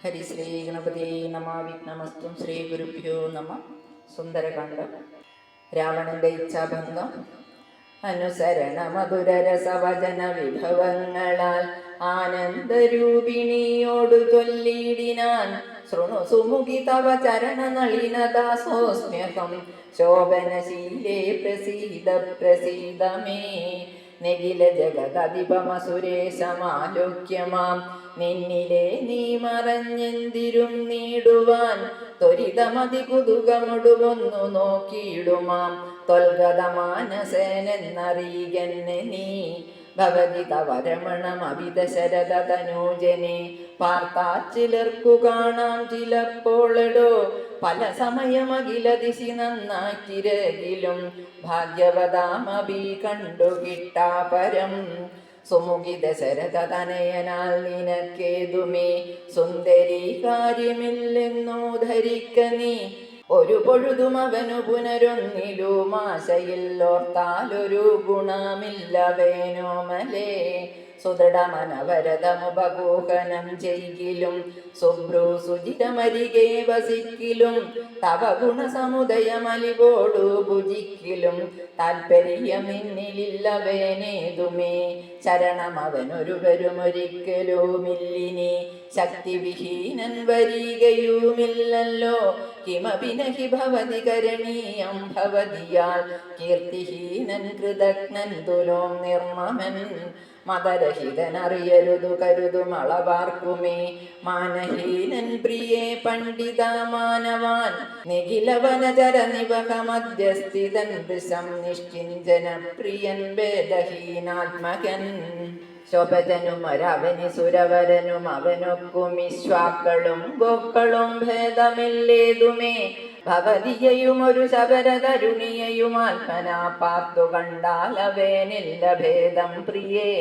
ഹരിശ്രീ ഗണപതി നമ. വിഘ്നമസ്തു. ശ്രീ ഗുരുഭ്യോ നമ. സുന്ദരകാണ്ഡം. രാവണന്റെ ഇച്ഛാഭംഗം. അനുസരണ മധുരരസവചന വിഭവങ്ങളാൽ ആനന്ദരൂപിണിയോടു ചൊല്ലിയിടിനാൻ. ശൃണു സുമുഖി തവ ചരണനളിനദാസോസ്മ്യഹം ശോഭനശീലേ പ്രസീദ പ്രസീദ മേ. നിഖില ജഗദധിപമസുരേശമാലോക്യമാം നിന്നിലെ നീ മറഞ്ഞെന്തിരും നീടുവാൻ ത്വരിതമതി കുതുകമൊടുവൊന്നു നോക്കിയിടുമാം ത്വൽഗത മാനസേനെന്നറിയുകന്നെ നീ. ഭവതി തവ രമണമഭിത ശരദ തനൂജനെ പാർത്താച്ചിലർക്കു കാണാം ചിലപ്പോളടോ പല സമയമഖില ദിശി നന്നാക്കിരകിലും ഭാഗ്യവതാമഭി കണ്ടു കിട്ടാപരം. സുമുഖി ദശരഥ തനയനാൽ നിനക്കേതുമേ സുന്ദരി കാര്യമില്ലെന്നു ധരിക്ക നീ. ഒരു പൊഴുതും അവനു പുനരൊന്നിലും ആശയിൽ ഓർത്താലൊരു ഗുണമില്ലവേനോമലേ. സുദൃഢമനവരതമുപഗൂഹനം ചെയ്കിലും സുഭ്രൂ സുചിരമരികെ വസിക്കിലും തവ ഗുണസമുദയമലിവോടു ഭുജിക്കിലും താൽപര്യമിന്നിലില്ലവേനേതുമേ. ശരണമവനൊരുവരുമൊരിക്കലുമില്ലിനി ശക്തിവിഹീനൻ വരികയുമില്ലല്ലോ. കിമപി നഹി ഭവതി കരണീയം ഭവതിയാൽ കീർത്തിഹീനൻ കൃതജ്ഞൻ തുലോം നിർമ്മമൻ. മതരഹിതനറിയരുതു കരുതുമളവാർക്കുമേ മാനഹീനൻ പ്രിയേ പണ്ഡിത മാനവാൻ. നിഖിലവനചര നിവഹ മധ്യസ്ഥിതൻ വൃശം നിഷ്കിഞ്ചന പ്രിയൻ ഭേദഹീനാത്മകൻ. ശോഭജനുമൊരവനി സുരവരനും അവനൊക്കുമിശ്വാക്കളും ഗോക്കളും ഭേദമില്ലേതുമേ. ഭവതിയെയും ഒരു ശബരതരുണിയെയും ആത്മനാ പാർത്തു കണ്ടാലവേനില്ല ഭേദം പ്രിയേ.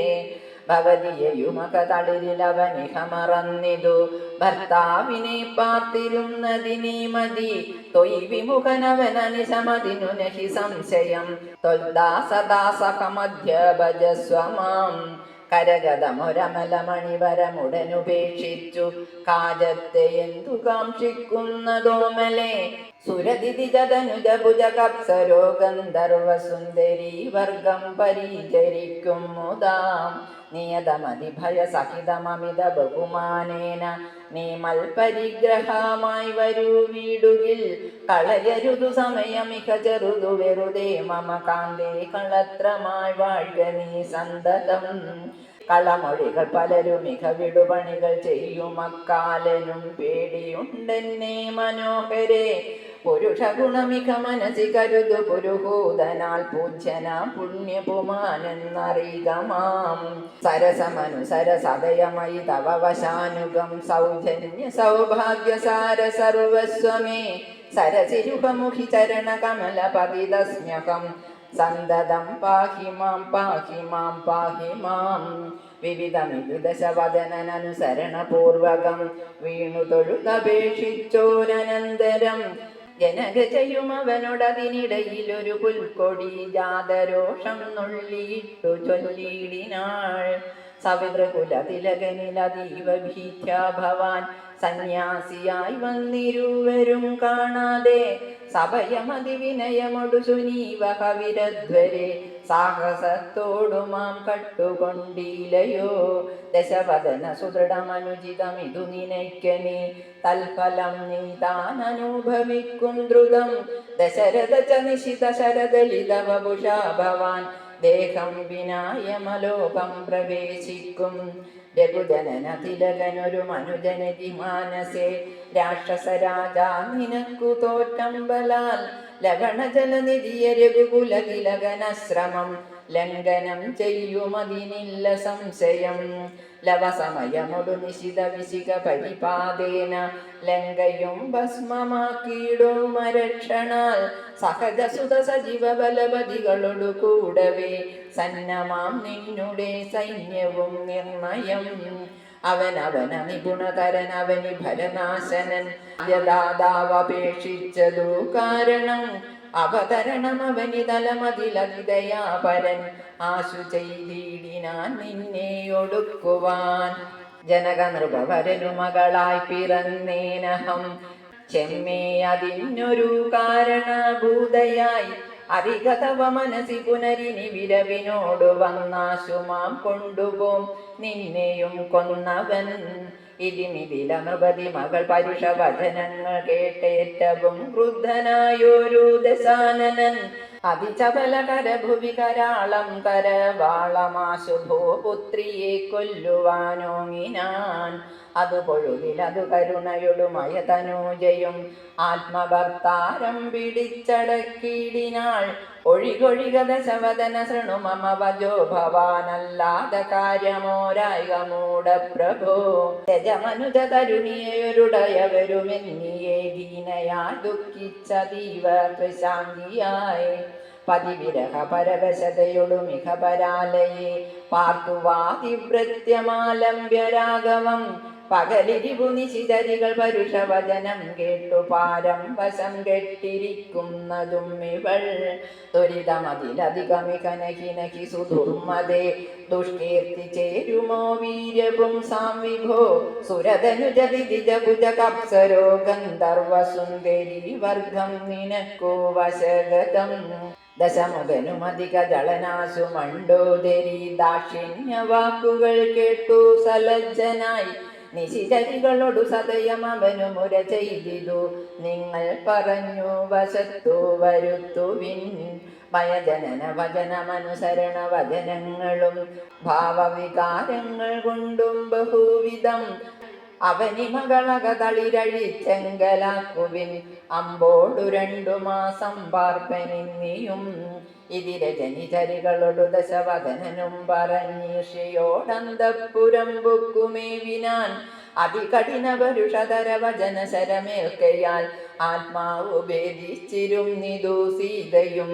ഭവതിയെയുമക തളിരിലവനിഹ മറന്നിതു ഭർത്താവിനെ പാർത്തിരുന്നതിനീ മതി. തൊയ് വിമുഖനവനനിശമതിനു നഹി സംശയം തൊൽദാസദാസഹമധ്യ ഭജസ്വമാം. കരഗതമൊരമലമണിവരമുടനുപേക്ഷിച്ചു കാജത്തെ എന്തു കാക്ഷിക്കുന്നതോമലേ. സുരതിജതനുജഭുജകപ്സരോ ഗന്ധർവസുന്ദരീ വർഗം പരിചരിക്കും മുദാം. നിയതമതിഭയ സഹിതമമിത ബഹുമാനേന നീ മൽപരിഗ്രഹമായി വരൂ വീടുകിൽ. കളയരുതു സമയമിക ചെറുതു വെറുതെ മമ കാന്തേ കളത്രമായി വാഴ്ക നീ സന്തതം. കളമൊഴികൾ പലരുമിക വിടുപണികൾ ചെയ്യുമക്കാലനും പേടിയുണ്ടെന്നേ മനോഹരേ. പുരുഷ ഗുണമിക മനസി കരുതു പുരുഹൂതനാൽ പൂജ്യന പുണ്യപുമാനെന്നറികമാം. സരസമനുസര സദയമയി തവ വശാനുഗം സൗജന്യ സൗഭാഗ്യസാര സർവസ്വമേ. സരസിരുഹമുഖി ചരണ കമല പതിതസ്മ്യഹം സന്തതം പാഹി മാം പാഹി മാം പാഹി മാം. വിവിധമിതി ദശവദനനുസരണപൂർവകം വീണു തൊഴുതപേക്ഷിച്ചോരനന്തരം ജനകജയുമവനോടതിനിടയിലൊരു പുൽക്കൊടി ജാതരോഷം നുള്ളിയിട്ടു ചൊല്ലിയിടിനാൾ. സവിതൃകുലതിലകനിലതീവ ഭീത്യാ ഭവാൻ സന്യാസിയായി വന്നിരുവരും കാണാതെ സഭയമതി വിനയമൊടു സുനീവഹ വിരധ്വരെ സാഹസത്തോടുമാം കട്ടുകൊണ്ടിലയോ. ദശവദന സുദൃഢമനുചിതമിതു നിനയ്ക്കനേ തൽഫലം നീ താൻ അനുഭവിക്കും ദ്രുതം. ദശരഥ ച നിശിത ശരദലിതവ ഭുഷാ ഭവാൻ ദേഹം വിനായമലോകം പ്രവേശിക്കും. രഘുജനന തിലകനൊരു മനുജനതി മാനസേ രാക്ഷസരാജാ നിനക്കു തോറ്റമ്പലാൽ. ലവണജലനിധിയ രഘുകുല തിലകനശ്രമം ലംഘനം ചെയ്യുമതിനില്ല സംശയം. ലവസമയമൊടു നിശിത വിശിക പരിപാദേന ലങ്കയും ഭസ്മമാക്കിയിടുമരക്ഷണാൽ. സഹജസുത സജീവ ബലപതികളോടു കൂടവേ സന്നമാം നിന്നുടെ സൈന്യവും നിർണയം. അവനവന നിപുണതരൻ അവനി ഫലനാശനൻ യദാദാവപേക്ഷിച്ചതു കാരണം. അവതരണമവനി തലമതിലതിദയാപരൻ ആശു ചെയ്തിടിനാൻ നിന്നെ ഒടുക്കുവാൻ. ജനക നൃപവരനു മകളായി പിറന്നേനഹം. ചെമ്മേ അതിനൊരു കാരണഭൂതയായി അധികതവ മനസി പുനരിനി വിരവിനോട് വന്നാശുമാം കൊണ്ടുപോം നിന്നെയും കൊന്നവൻ. ഇതിമിതില നൃപതി മകൾ പരുഷ വചനങ്ങൾ കേട്ടേറ്റവും ക്രുദ്ധനായൊരു ദശാനനൻ അതിചപല കരഭുവി കരാളം കരവാളമാശുഭോ പുത്രിയെ കൊല്ലുവാനോങ്ങിനാൻ. അതു പൊഴുതിലതു കരുണയൊടുമയ തനൂജയും ആത്മഭർത്താരം പിടിച്ചടക്കിടിനാൾ. ഒഴികൊഴിക ദശവദന ശൃണു മമ വജോ ഭവാനല്ലാത കാര്യമോരായിക മൂഢപ്രഭോ. യജമനുജ തരുണിയൊരുടയവരുമെന്നിയേ ദീനയാൽ ദുഃഖിച്ചതീവ പ്രശാന്തിയായി. പതിവിരഹ പരവശതയൊടു മിക പരാലയെ പാർത്തുവാതിവൃത്യമാലംബ്യരാഘവം. പകലിരിവു നിശിതരികൾ പരുഷവചനം കേട്ടു പാരം വശം കെട്ടിരിക്കുന്നതും ഇവൾ. ത്വരിതമതിലധികമികനഹിനഹി സുദുർമതേ ദുഷ്കീർത്തി ചേരുമോ വീര്യവും സാംവിഭോ. സുരതനുജ വിദിജ ഭുജ കപ്സരോ ഗന്ധർവസുന്ദരി വർഗം നിനക്കോ വശഗതം. ദശമുഖനുമധിക ജളനാശു മണ്ഡോദരി ദാക്ഷിണ്യവാക്കുകൾ കേട്ടു സലജ്ജനായി. നിശിചരികളോടു സദയം അവനു മുര ചെയ്തിതു നിങ്ങൾ പറഞ്ഞു വശത്തു വരുത്തുവിൻ. ഭയജനന വചനമനുസരണ വചനങ്ങളും ഭാവവികാരങ്ങൾ കൊണ്ടും ബഹുവിധം അവനി മകളകതളിരഴിച്ചെങ്കലാക്കുവിൻ. അമ്പോടു 2 മാസം പാർപ്പനിന്നിയും. ഇതിരജനിചരികളൊടു ദശവദനനും പറഞ്ഞിഷയോടന്തപ്പുരം ബുക്കുമേവിനാൻ. അതികഠിന പരുഷധര വചന ശരമേൽക്കയാൽ ആത്മാവു ഭേദിച്ചിരും നിതു സീതയും.